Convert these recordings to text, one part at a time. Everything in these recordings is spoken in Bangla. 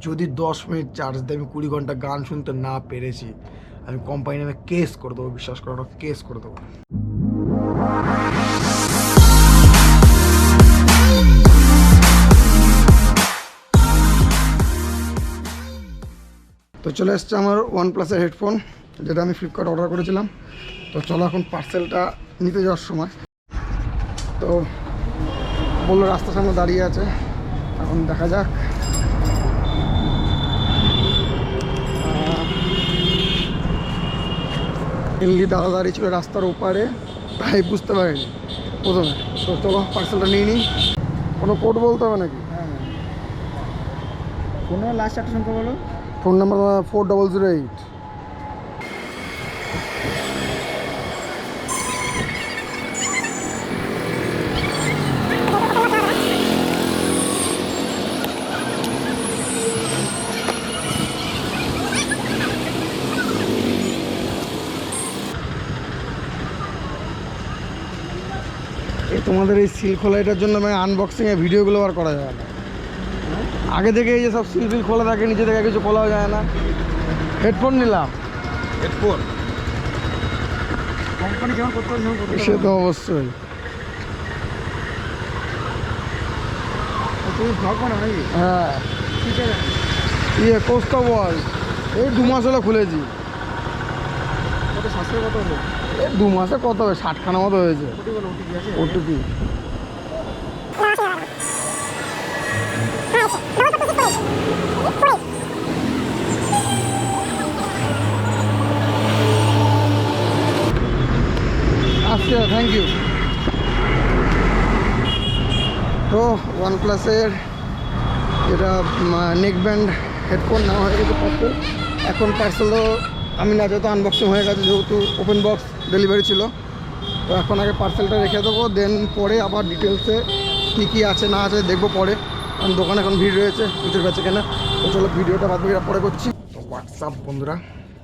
যদি 10 মিনিট চার্জ দিয়ে আমি 20 ঘন্টা গান শুনতে না পেরেছি, আমি কোম্পানি নামে কেস করে দেবো, বিশ্বাস করো, কেস করে দেবো। তো চলে এসছে আমার ওয়ানপ্লাসের হেডফোন, যেটা আমি ফ্লিপকার্ট অর্ডার করেছিলাম। তো চলো এখন পার্সেলটা নিতে যাওয়ার সময়। তো বললো রাস্তার সামনে দাঁড়িয়ে আছে, এখন দেখা যাক। এমনি দাদা দাঁড়িয়ে ছিল রাস্তার ওপারে, তাই বুঝতে পারিনি প্রথমে। তো চলো পার্সেলটা নিয়ে নিই। কোনো কোড বলতে হবে নাকি? হ্যাঁ, ফোন নাম্বার লাস্ট একটা সংখ্যা বলো। Phone number 4008। তোমাদের এই সিল খোলাইটার জন্য আমি আনবক্সিংয়ের ভিডিওগুলো আর করা যায় না। আগে থেকে এই যে সব সিল ফিল খোলা থাকে, নিচে থেকে কিছু খোলাও যায় না। হেডফোন নিলাম, হেডফোন কোম্পানি যেমন করতে হবে সে তো অবশ্যই। তুমি ব্লগ বানাও নাকি? হ্যাঁ, ঠিক আছে। ইয়ে কোস্টা বল, এই 2 মাস হলো খুলেছি। কত সাশ্রয় কত হলো? এই 2 মাসে কত হবে, 60খানা মতো হয়েছে। ওটিপি আছে? ওটিপি আচ্ছা, থ্যাংক ইউ। তো ওয়ানপ্লাসের যেটা নেকব্যান্ড হেডফোন নেওয়া হয়ে গেছে পার্সেল। এখন পার্সেলও আমি না যেহেতু আনবক্সিং হয়ে গেছে, যেহেতু ওপেন বক্স ডেলিভারি ছিল, তো এখন আগে পার্সেলটা রেখে দেবো, দেন পরে আবার ডিটেলসে কী কী আছে না আছে দেখবো পরে। কারণ দোকানে এখন ভিড় রয়েছে, প্রচুর বেচে কেনা। তো চলো ভিডিওটা বাদ বাকিটা পরে করছি। তো হোয়াটসঅ্যাপ বন্ধুরা,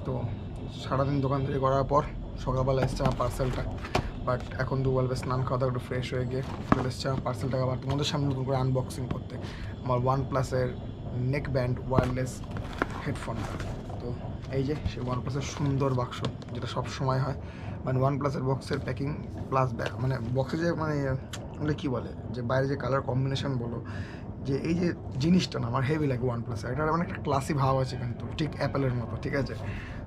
তো সারাদিন দোকান থেকে করার পর সকালবেলা এসছে আমার পার্সেলটা। বাট এখন দুবেলা স্নান খাওয়া দাওয়া একটু ফ্রেশ হয়ে গিয়ে চলে এসছে আমার পার্সেলটাকে আবার তোমাদের সামনে নতুন করে আনবক্সিং করতে, আমার ওয়ানপ্লাসের নেকব্যান্ড ওয়্যারলেস হেডফোনটা। তো এই যে সেই ওয়ানপ্লাসের সুন্দর বাক্স, যেটা সব সময় হয়, মানে ওয়ানপ্লাসের বক্সের প্যাকিং প্লাস ব্যাগ, মানে বক্সে যে মানে কী বলে, যে বাইরে যে কালার কম্বিনেশন বলো, যে এই যে জিনিসটা না আমার হেভি লাগে ওয়ানপ্লাসে। এটার মানে একটা ক্লাসি ভাব আছে কিন্তু, ঠিক অ্যাপেলের মতো, ঠিক আছে।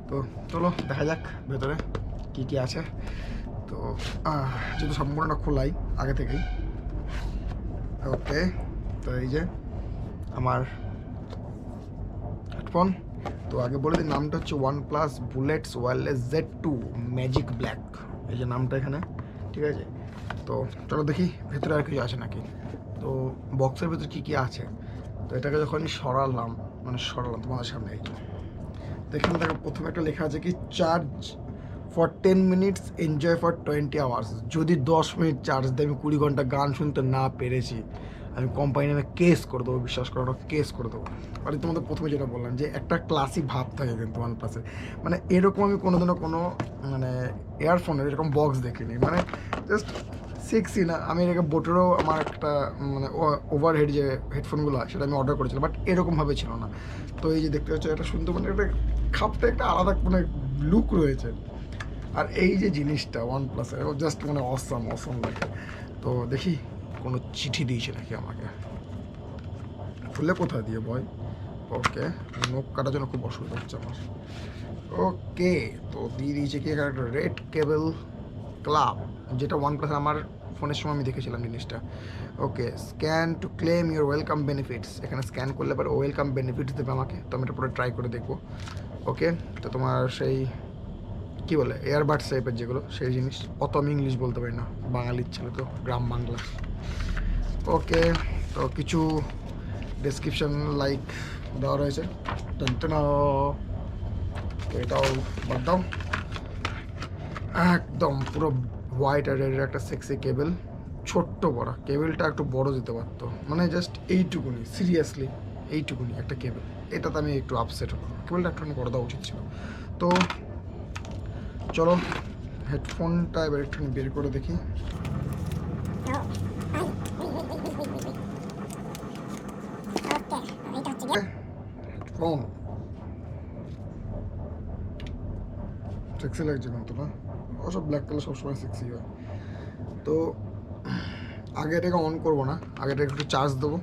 তো চলো দেখা যাক ভেতরে কী কী আছে। তো যেহেতু সম্পূর্ণটা খোলাই আগে থেকেই, ওকে। তো এই যে আমার হেডফোন। তো আগে বলে দিই, নামটা হচ্ছে OnePlus bullets wireless Z2 magic black, এই যে নামটা এখানে, ঠিক আছে। তো চলো দেখি ভেতরে আর কিছু আছে নাকি। তো বক্সের ভেতরে কী কী আছে, তো এটাকে যখনই সরালাম তোমাদের সামনে, এই যে দেখলাম, দেখো প্রথমে একটা লেখা আছে কি, charge for 10 minutes, enjoy for 20 hours. যদি 10 মিনিট চার্জ দিয়ে আমি 20 ঘন্টা গান শুনতে না পেরেছি, আমি কোম্পানি নামে কেস করে দেবো, বিশ্বাস করো, কেস করে দেবো। আর তোমাদের প্রথমে যেটা বললাম, যে একটা ক্লাসিক ভাব থাকে কিন্তু ওয়ানপ্লাসে, মানে এরকম আমি কোনোদিনও কোনো মানে এয়ারফোনের এরকম বক্স দেখিনি, মানে জাস্ট শিখছি না আমি। এরকম বোটেরও আমার একটা মানে ওভারহেড যে হেডফোনগুলো সেটা আমি অর্ডার করেছিলাম, বাট এরকমভাবে ছিল না। তো এই যে দেখতে পাচ্ছ, এটা সুন্দর, মানে একটা খাপটা একটা আলাদা মানে লুক রয়েছে। আর এই যে জিনিসটা ওয়ানপ্লাসের, জাস্ট মানে অসম লাগে। তো দেখি কোনো চিঠি দিয়েছে নাকি আমাকে, খুলে কোথায় দিয়ে বয়। ওকে, নখ কাটার জন্য খুব অসুবিধা হচ্ছে আমার। ওকে, তো দিয়ে দিয়েছে কি এখানে একটা রেড কেবল ক্লাব, যেটা ওয়ানপ্লাস আমার ফোনের সময় আমি দেখেছিলাম জিনিসটা। Okay, scan to claim your welcome benefits. এখানে স্ক্যান করলে পরে ওয়েলকাম বেনিফিটস দেবে আমাকে, তো আমি এটা পুরো ট্রাই করে দেখবো। ওকে, তো তোমার সেই কী বলে এয়ারবাডস টাইপের যেগুলো, সেই জিনিস। অত আমি ইংলিশ বলতে পারি না, বাঙালির ছিল তো, গ্রাম বাংলা। ওকে, তো কিছু ডেসক্রিপশন লাইক দেওয়া রয়েছে, টেনটেন। তো এটাও বাদ দাও, একদম পুরো হোয়াইট আর রেডের একটা সেক্সি কেবল, ছোট্ট বড় কেবলটা একটু বড় দিতে পারতো, মানে জাস্ট এইটুকুনি, সিরিয়াসলি এইটুকুনি একটা কেবল। এটাতে আমি একটু আপসেট হলাম, কেবলটা একটুখানি বড় দেওয়া উচিত ছিল। তো চলো হেডফোনটা এবার একটুখানি বের করে দেখি। অন সেক্সি লাগছে কিন্তু না, ওসব ব্ল্যাক কালার সবসময় সেক্সি হয়। তো আগে এটাকে অন করবো না, আগে এটাকে একটু চার্জ দেবো,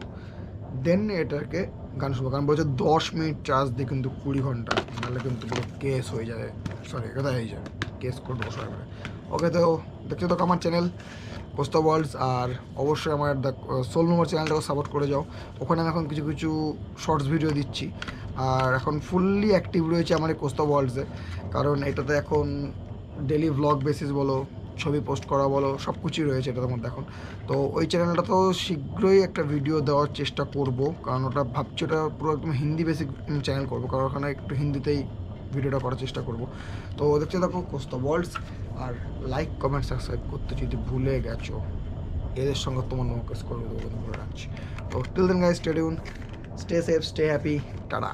দেন এটাকে গান শুনবো। কারণ বলছে 10 মিনিট চার্জ দিয়ে কিন্তু 20 ঘন্টা, নাহলে কিন্তু পুরো কেস হয়ে যায়, সরি কথা হয়ে যায়, কেস করে দেবো সবাই মিলে। ওকে, তো দেখছো তো আমার চ্যানেল কোস্তা ওয়ার্ল্ডস, আর অবশ্যই আমার দ্য সোল নোমর চ্যানেলটাকে সাপোর্ট করে যাও। ওখানে আমি এখন কিছু কিছু শর্টস ভিডিও দিচ্ছি, আর এখন ফুললি অ্যাক্টিভ রয়েছে আমার এই কোস্তা ওয়ার্ল্ডসে, কারণ এটাতে এখন ডেলি ভ্লগ বেসিস বলো, ছবি পোস্ট করা বলো, সব কিছুই রয়েছে এটার মধ্যে এখন। তো ওই চ্যানেলটা তো শীঘ্রই একটা ভিডিও দেওয়ার চেষ্টা করব, কারণ ওটা ভাবছি ওটা পুরো একদম হিন্দি বেসিক চ্যানেল করবো, কারণ ওখানে একটু হিন্দিতেই ভিডিওটা করার চেষ্টা করব। তো দেখতে থাকো কোস্তা ওয়ার্ল্ডস, আর লাইক কমেন্ট সাবস্ক্রাইব করতে যদি ভুলে গেছো, এদের সঙ্গে তোমার নোকেস করে দেবো, বলে রাখছি। তো till then guys, stay tune, stay safe, stay happy, tata.